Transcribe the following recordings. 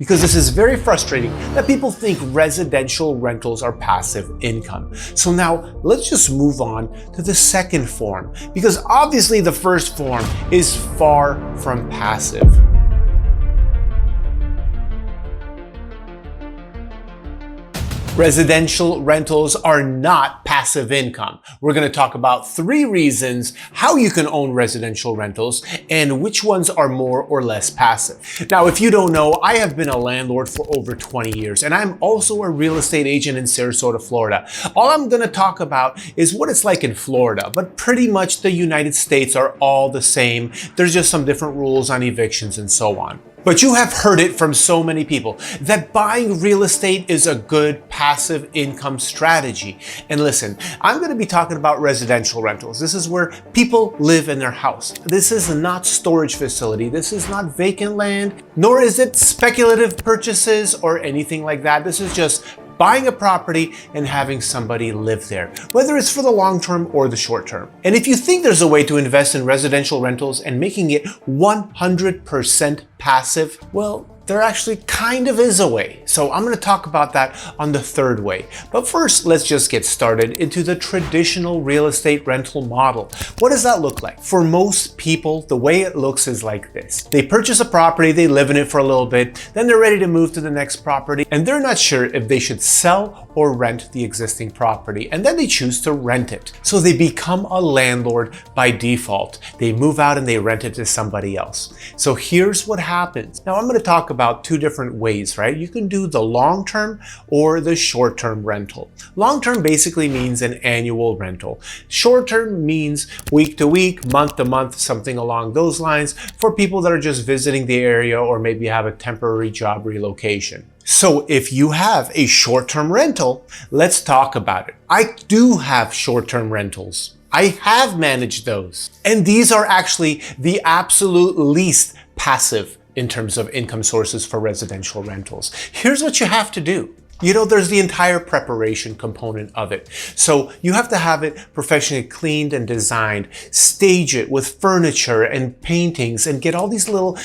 because this is very frustrating that people think residential rentals are passive income. So now let's just move on to the second form, because obviously the first form is far from passive. Residential rentals are not passive income. We're going to talk about 3 reasons how you can own residential rentals and which ones are more or less passive. Now, if you don't know, I have been a landlord for over 20 years, and I'm also a real estate agent in Sarasota, Florida. All I'm going to talk about is what it's like in Florida, but pretty much the United States are all the same. There's just some different rules on evictions and so on. But you have heard it from so many people that buying real estate is a good passive income strategy. And listen, I'm going to be talking about residential rentals. This is where people live in their house. This is not storage facility. This is not vacant land, nor is it speculative purchases or anything like that. This is just buying a property and having somebody live there, whether it's for the long term or the short term. And if you think there's a way to invest in residential rentals and making it 100% passive, well, there actually kind of is a way. So I'm going to talk about that on the third way. But first, let's just get started into the traditional real estate rental model. What does that look like? For most people, the way it looks is like this. They purchase a property, they live in it for a little bit, then they're ready to move to the next property, and they're not sure if they should sell or rent the existing property, and then they choose to rent it. So they become a landlord by default. They move out and they rent it to somebody else. So here's what happens. Now I'm going to talk about 2 different ways, right? You can do the long-term or the short-term rental. Long-term basically means an annual rental. Short-term means week to week, month to month, something along those lines for people that are just visiting the area or maybe have a temporary job relocation. So if you have a short-term rental, let's talk about it. I do have short-term rentals. I have managed those. And these are actually the absolute least passive in terms of income sources for residential rentals. Here's what you have to do. You know, there's the entire preparation component of it. So you have to have it professionally cleaned and designed, stage it with furniture and paintings, and get all these little,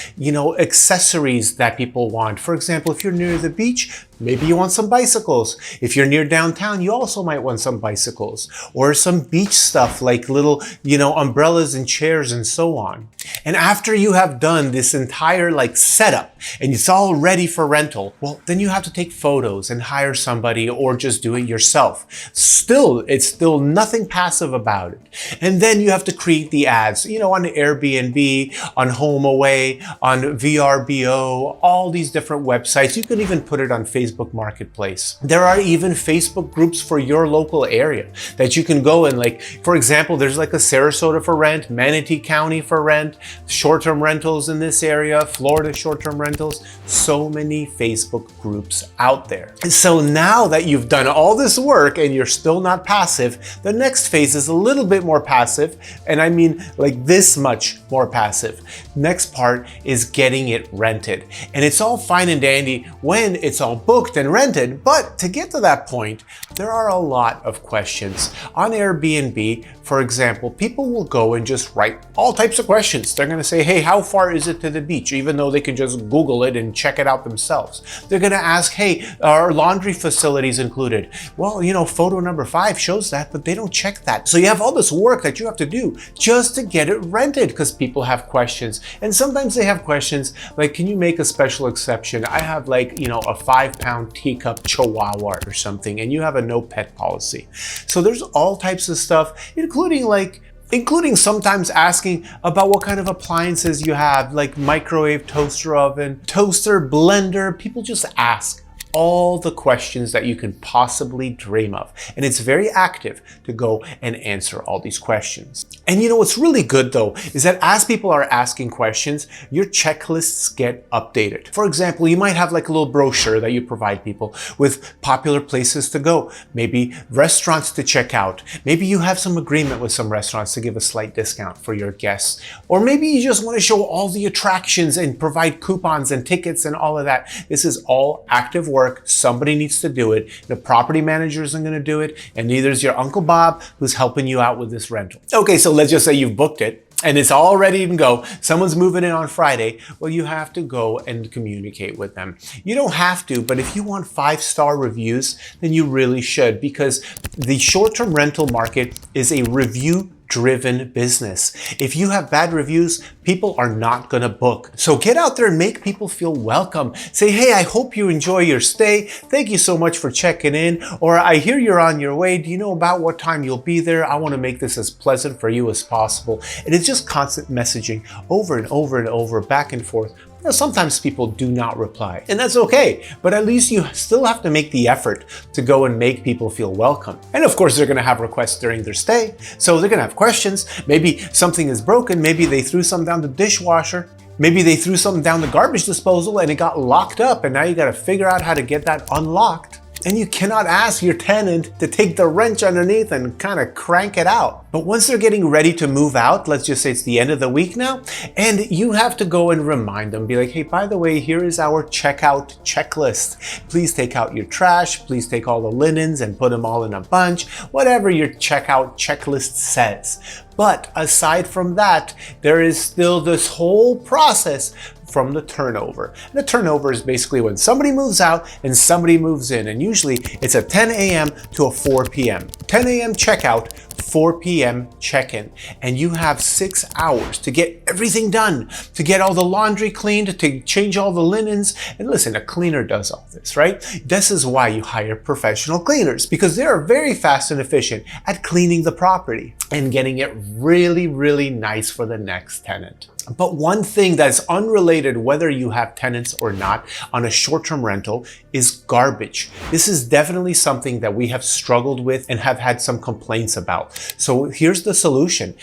accessories that people want. For example, if you're near the beach, maybe you want some bicycles. If you're near downtown, you also might want some bicycles or some beach stuff like little, umbrellas and chairs and so on. And after you have done this entire setup and it's all ready for rental, well, then you have to take photos and hire somebody or just do it yourself. It's still nothing passive about it. And then you have to create the ads, on Airbnb, on HomeAway, on VRBO, all these different websites. You can even put it on Facebook Marketplace. There are even Facebook groups for your local area that you can go and for example, there's a Sarasota for rent, Manatee County for rent, short-term rentals in this area, Florida short-term rentals, so many Facebook groups out there. And so now that you've done all this work and you're still not passive, the next phase is a little bit more passive, and I mean this much more passive. Next part is getting it rented. And it's all fine and dandy when it's all booked and rented, but to get to that point, there are a lot of questions. On Airbnb, for example, people will go and just write all types of questions. They're going to say, hey, how far is it to the beach? Even though they can just Google it and check it out themselves. They're going to ask, hey, are laundry facilities included? Well, photo number 5 shows that, but they don't check that. So you have all this work that you have to do just to get it rented because people have questions. And sometimes they have questions like, can you make a special exception? I have a 5-pound teacup chihuahua or something, and you have a no pet policy. So there's all types of stuff, including sometimes asking about what kind of appliances you have, like microwave, toaster oven, toaster, blender. People just ask all the questions that you can possibly dream of. And it's very active to go and answer all these questions. And what's really good though, is that as people are asking questions, your checklists get updated. For example, you might have a little brochure that you provide people with popular places to go, maybe restaurants to check out. Maybe you have some agreement with some restaurants to give a slight discount for your guests. Or maybe you just want to show all the attractions and provide coupons and tickets and all of that. This is all active work. Somebody needs to do it. The property manager isn't going to do it, and neither is your Uncle Bob who's helping you out with this rental. Okay, so let's just say you've booked it. and it's all ready to go. Someone's moving in on Friday. Well, you have to go and communicate with them. You don't have to, but if you want 5-star reviews, then you really should, because the short-term rental market is a review-driven business. If you have bad reviews, people are not going to book. So get out there and make people feel welcome. Say, hey, I hope you enjoy your stay. Thank you so much for checking in. Or I hear you're on your way. Do you know about what time you'll be there? I want to make this as pleasant for you as possible. And it's just constant messaging over and over and over, back and forth. Now, sometimes people do not reply, and that's okay, but at least you still have to make the effort to go and make people feel welcome. And of course, they're going to have requests during their stay, so they're going to have questions. Maybe something is broken, maybe they threw something down the dishwasher, maybe they threw something down the garbage disposal and it got locked up, and now you got to figure out how to get that unlocked. And you cannot ask your tenant to take the wrench underneath and kind of crank it out. But once they're getting ready to move out, let's just say it's the end of the week now, and you have to go and remind them, be like, hey, by the way, here is our checkout checklist. Please take out your trash, please take all the linens and put them all in a bunch, whatever your checkout checklist says. But aside from that, there is still this whole process from the turnover. And the turnover is basically when somebody moves out and somebody moves in, and usually it's a 10 a.m. to a 4 p.m. 10 a.m. checkout, 4 p.m. check-in, and you have 6 hours to get everything done, to get all the laundry cleaned, to change all the linens. And listen, a cleaner does all this, right? This is why you hire professional cleaners, because they are very fast and efficient at cleaning the property and getting it really, really nice for the next tenant. But one thing that's unrelated, whether you have tenants or not, on a short-term rental is garbage. This is definitely something that we have struggled with and have had some complaints about. So here's the solution.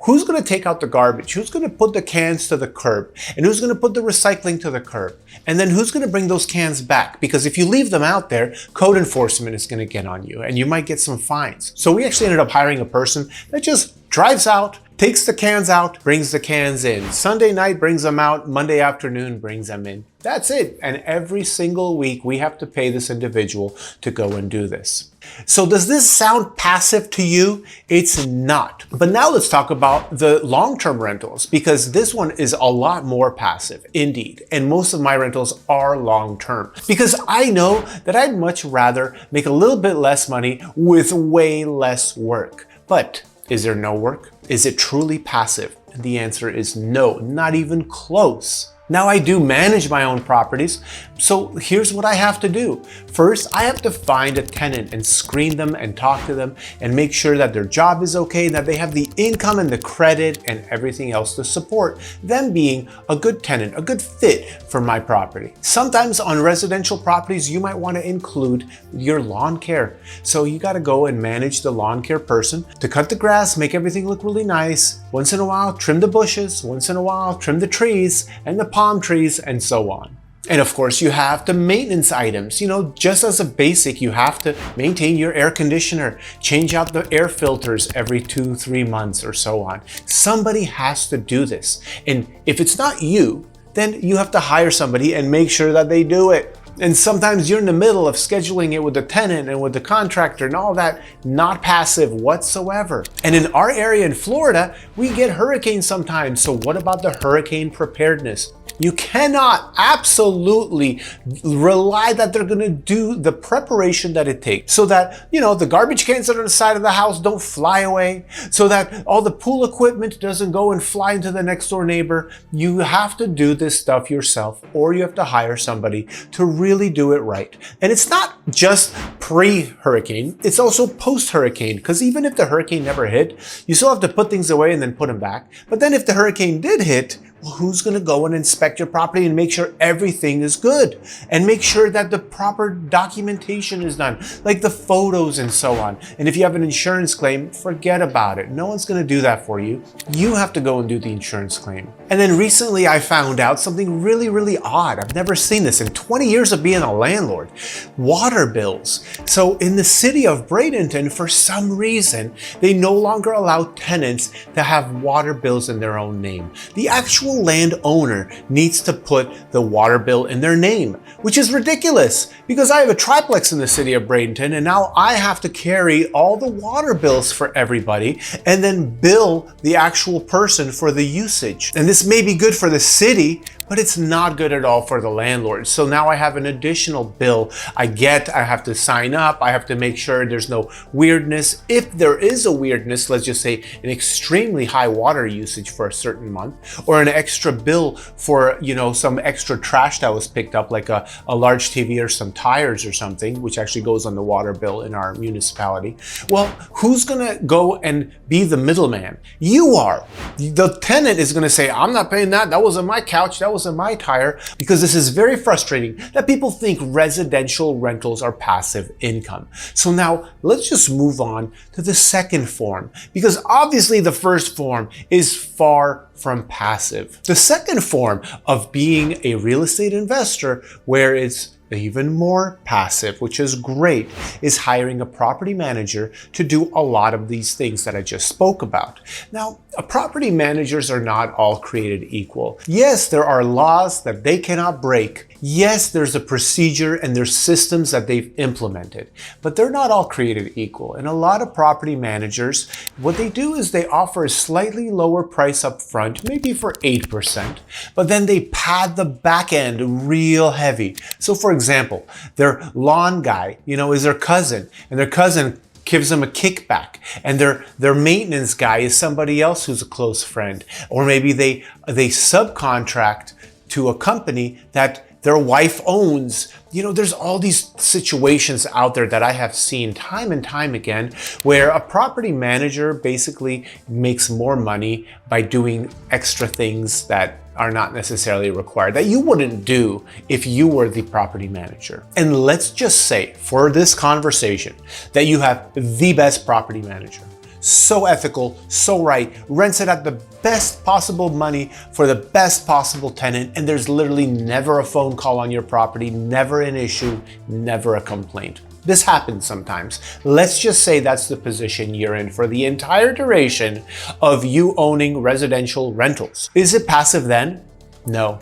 Who's going to take out the garbage? Who's going to put the cans to the curb? And who's going to put the recycling to the curb? And then who's going to bring those cans back? Because if you leave them out there, code enforcement is going to get on you and you might get some fines. So we actually ended up hiring a person that just drives out, takes the cans out, brings the cans in. Sunday night brings them out, Monday afternoon brings them in. That's it. And every single week we have to pay this individual to go and do this. So does this sound passive to you? It's not. But now let's talk about the long-term rentals, because this one is a lot more passive indeed. And most of my rentals are long-term, because I know that I'd much rather make a little bit less money with way less work. But is there no work? Is it truly passive? And the answer is no, not even close. Now, I do manage my own properties, so here's what I have to do. First, I have to find a tenant and screen them and talk to them and make sure that their job is okay, that they have the income and the credit and everything else to support them being a good tenant, a good fit for my property. Sometimes on residential properties, you might want to include your lawn care. So you got to go and manage the lawn care person to cut the grass, make everything look really nice. Once in a while, trim the bushes. Once in a while, trim the trees and the palm trees and so on. And of course, you have the maintenance items. You know, just as a basic, you have to maintain your air conditioner, change out the air filters every 2-3 months or so on. Somebody has to do this. And if it's not you, then you have to hire somebody and make sure that they do it. And sometimes you're in the middle of scheduling it with the tenant and with the contractor and all that, not passive whatsoever. And in our area in Florida, we get hurricanes sometimes. So what about the hurricane preparedness? You cannot absolutely rely that they're going to do the preparation that it takes so that, you know, the garbage cans that are on the side of the house don't fly away, so that all the pool equipment doesn't go and fly into the next door neighbor. You have to do this stuff yourself, or you have to hire somebody to really do it right. And it's not just pre-hurricane, it's also post-hurricane, because even if the hurricane never hit, you still have to put things away and then put them back. But then if the hurricane did hit, well, who's going to go and inspect your property and make sure everything is good and make sure that the proper documentation is done, like the photos and so on? And if you have an insurance claim, forget about it. No one's going to do that for you. You have to go and do the insurance claim. And then recently I found out something really, really odd. I've never seen this in 20 years of being a landlord. Water bills. So in the city of Bradenton, for some reason, they no longer allow tenants to have water bills in their own name. The actual actual landowner needs to put the water bill in their name, which is ridiculous because I have a triplex in the city of Bradenton and now I have to carry all the water bills for everybody and then bill the actual person for the usage. And this may be good for the city, but it's not good at all for the landlord. So now I have an additional bill I have to sign up, I have to make sure there's no weirdness. If there is a weirdness, let's just say an extremely high water usage for a certain month, or an extra bill for, some extra trash that was picked up, like a large TV or some tires or something, which actually goes on the water bill in our municipality. Well, who's gonna go and be the middleman? You are. The tenant is gonna say, I'm not paying that, that wasn't my couch, that wasn't my tire, because this is very frustrating that people think residential rentals are passive income. So now let's just move on to the second form, because obviously the first form is far from passive. The second form of being a real estate investor, where it's even more passive, which is great, is hiring a property manager to do a lot of these things that I just spoke about. Now, property managers are not all created equal. Yes, there are laws that they cannot break. Yes, there's a procedure and there's systems that they've implemented, but they're not all created equal. And a lot of property managers, what they do is they offer a slightly lower price up front, maybe for 8%, but then they pad the back end real heavy. So for example, their lawn guy, is their cousin, and their cousin gives them a kickback, and their maintenance guy is somebody else who's a close friend, or maybe they subcontract to a company that their wife owns. There's all these situations out there that I have seen time and time again where a property manager basically makes more money by doing extra things that are not necessarily required, that you wouldn't do if you were the property manager. And let's just say for this conversation that you have the best property manager. So ethical, so right, rents it at the best possible money for the best possible tenant, and there's literally never a phone call on your property, never an issue, never a complaint. This happens sometimes. Let's just say that's the position you're in for the entire duration of you owning residential rentals. Is it passive then? No,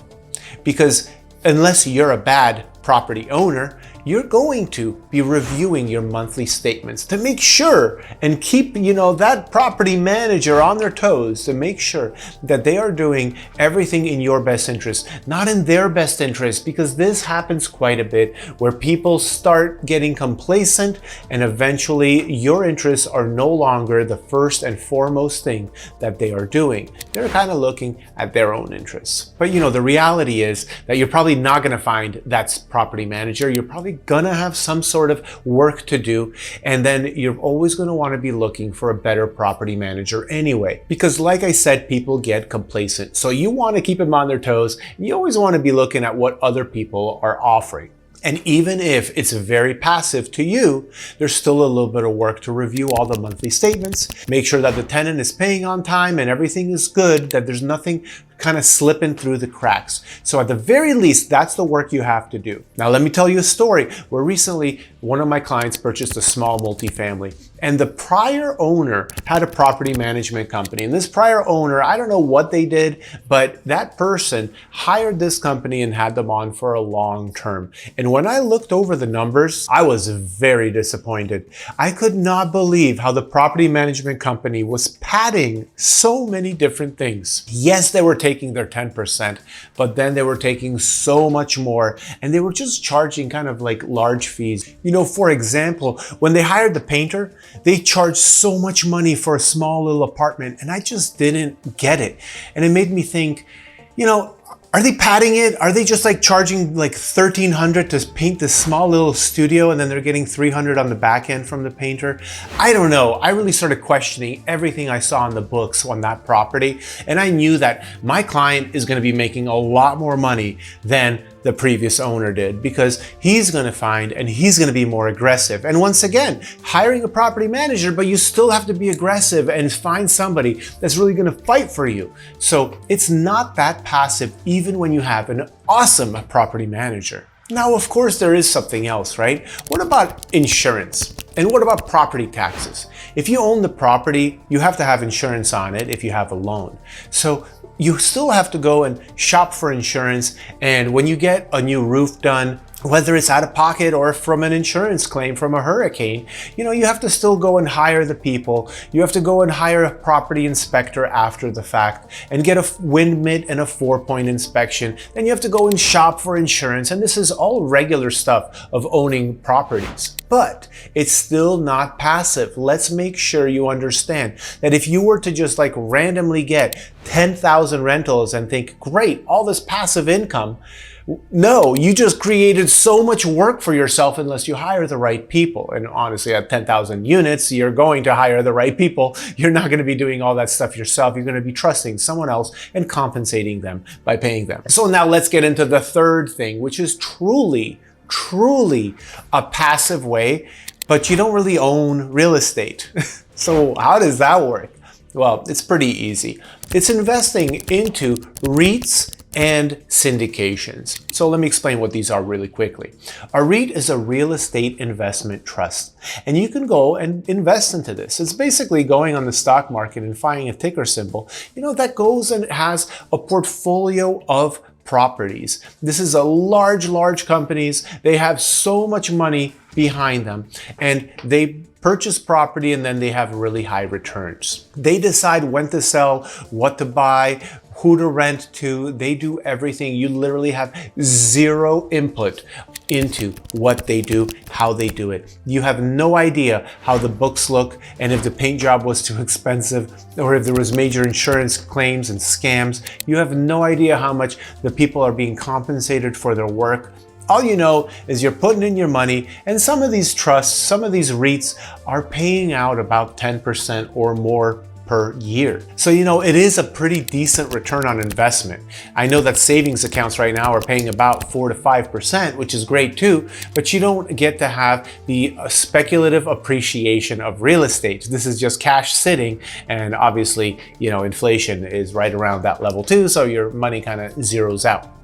because unless you're a bad property owner, you're going to be reviewing your monthly statements to make sure and keep, that property manager on their toes to make sure that they are doing everything in your best interest, not in their best interest, because this happens quite a bit where people start getting complacent and eventually your interests are no longer the first and foremost thing that they are doing. They're kind of looking at their own interests. But the reality is that you're probably not going to find that property manager. You're probably gonna have some sort of work to do, and then you're always going to want to be looking for a better property manager anyway, because like I said, people get complacent, so you want to keep them on their toes, and you always want to be looking at what other people are offering. And even if it's very passive to you, there's still a little bit of work to review all the monthly statements, make sure that the tenant is paying on time and everything is good, that there's nothing kind of slipping through the cracks. So at the very least, that's the work you have to do. Now, let me tell you a story where recently one of my clients purchased a small multifamily, and the prior owner had a property management company. And this prior owner, I don't know what they did, but that person hired this company and had them on for a long term. And when I looked over the numbers, I was very disappointed. I could not believe how the property management company was padding so many different things. Yes, they were taking their 10%, but then they were taking so much more, and they were just charging kind of like large fees. For example, when they hired the painter, they charged so much money for a small little apartment, and I just didn't get it. And it made me think, are they padding it? Are they just like charging like $1,300 to paint this small little studio, and then they're getting $300 on the back end from the painter? I don't know. I really started questioning everything I saw in the books on that property, and I knew that my client is going to be making a lot more money than the previous owner did, because he's going to find and he's going to be more aggressive. And once again, hiring a property manager, but you still have to be aggressive and find somebody that's really going to fight for you. So it's not that passive, even when you have an awesome property manager. Now, of course, there is something else, right? What about insurance? And what about property taxes? If you own the property, you have to have insurance on it if you have a loan. So you still have to go and shop for insurance. And when you get a new roof done, whether it's out of pocket or from an insurance claim from a hurricane, you have to still go and hire the people. You have to go and hire a property inspector after the fact and get a wind mitt and a 4-point inspection. Then you have to go and shop for insurance. And this is all regular stuff of owning properties. But it's still not passive. Let's make sure you understand that if you were to just like randomly get 10,000 rentals and think, great, all this passive income, no, you just created so much work for yourself unless you hire the right people. And honestly, at 10,000 units, you're going to hire the right people. You're not going to be doing all that stuff yourself. You're going to be trusting someone else and compensating them by paying them. So now let's get into the third thing, which is truly a passive way, but you don't really own real estate. So how does that work? Well, it's pretty easy. It's investing into REITs and syndications. So let me explain what these are really quickly. A REIT is a real estate investment trust, and you can go and invest into this. It's basically going on the stock market and finding a ticker symbol, that goes and has a portfolio of properties. This is a large companies. They have so much money behind them, and they purchase property and then they have really high returns. They decide when to sell, what to buy, who to rent to. They do everything. You literally have zero input into what they do, how they do it. You have no idea how the books look, and if the paint job was too expensive, or if there was major insurance claims and scams. You have no idea how much the people are being compensated for their work. All you know is you're putting in your money, and some of these trusts, some of these REITs are paying out about 10% or more per year. So, it is a pretty decent return on investment. I know that savings accounts right now are paying about 4 to 5%, which is great too, but you don't get to have the speculative appreciation of real estate. This is just cash sitting, and obviously, inflation is right around that level too, so your money kind of zeroes out.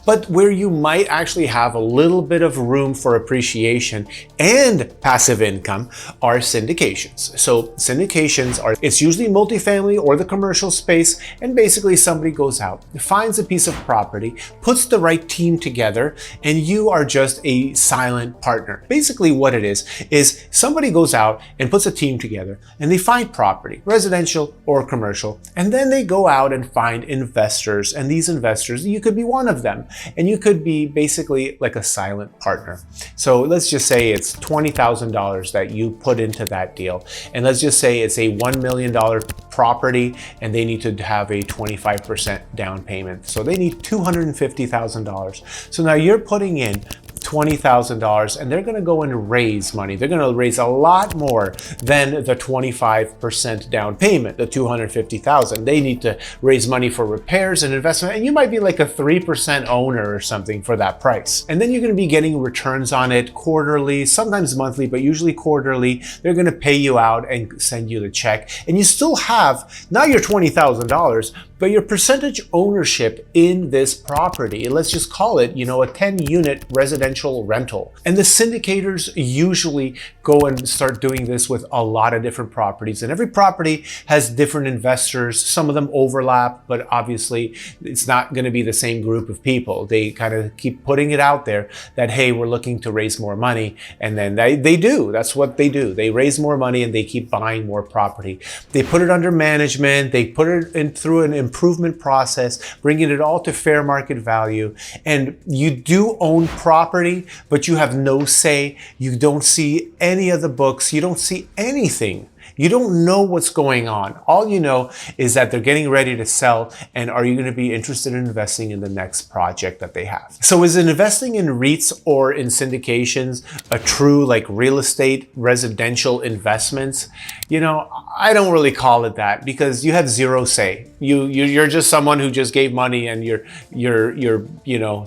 But where you might actually have a little bit of room for appreciation and passive income are syndications. So syndications it's usually multifamily or the commercial space, and basically somebody goes out, finds a piece of property, puts the right team together, and you are just a silent partner. Basically what it is somebody goes out and puts a team together and they find property, residential or commercial, and then they go out and find investors, and these investors, you could be one of them. And you could be basically like a silent partner. So let's just say it's $20,000 that you put into that deal. And let's just say it's a $1 million property and they need to have a 25% down payment. So they need $250,000. So now you're putting in $20,000 and they're going to go and raise money. They're going to raise a lot more than the 25% down payment, the $250,000. They need to raise money for repairs and investment, and you might be like a 3% owner or something for that price. And then you're going to be getting returns on it quarterly, sometimes monthly, but usually quarterly. They're going to pay you out and send you the check, and you still have not your $20,000, but your percentage ownership in this property. Let's just call it, a 10-unit residential rental. And the syndicators usually go and start doing this with a lot of different properties. And every property has different investors. Some of them overlap, but obviously it's not going to be the same group of people. They kind of keep putting it out there that, hey, we're looking to raise more money. And then they do. That's what they do. They raise more money and they keep buying more property. They put it under management. They put it in through an improvement process, bringing it all to fair market value. And you do own property, but you have no say. You don't see any of the books. You don't see anything. You don't know what's going on. All you know is that they're getting ready to sell, and are you going to be interested in investing in the next project that they have? So is investing in REITs or in syndications a true like real estate residential investments? I don't really call it that, because you have zero say. You're just someone who just gave money and you're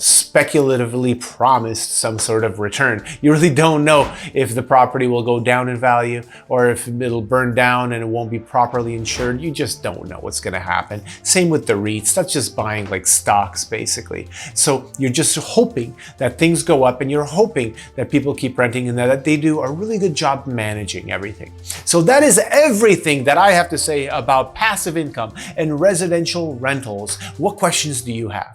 speculatively promised some sort of return. You really don't know if the property will go down in value or if it'll burn down and it won't be properly insured. You just don't know what's going to happen. Same with the REITs. That's just buying like stocks basically. So you're just hoping that things go up, and you're hoping that people keep renting, and that they do a really good job managing everything. So that is everything that I have to say about passive income and residential rentals, what questions do you have?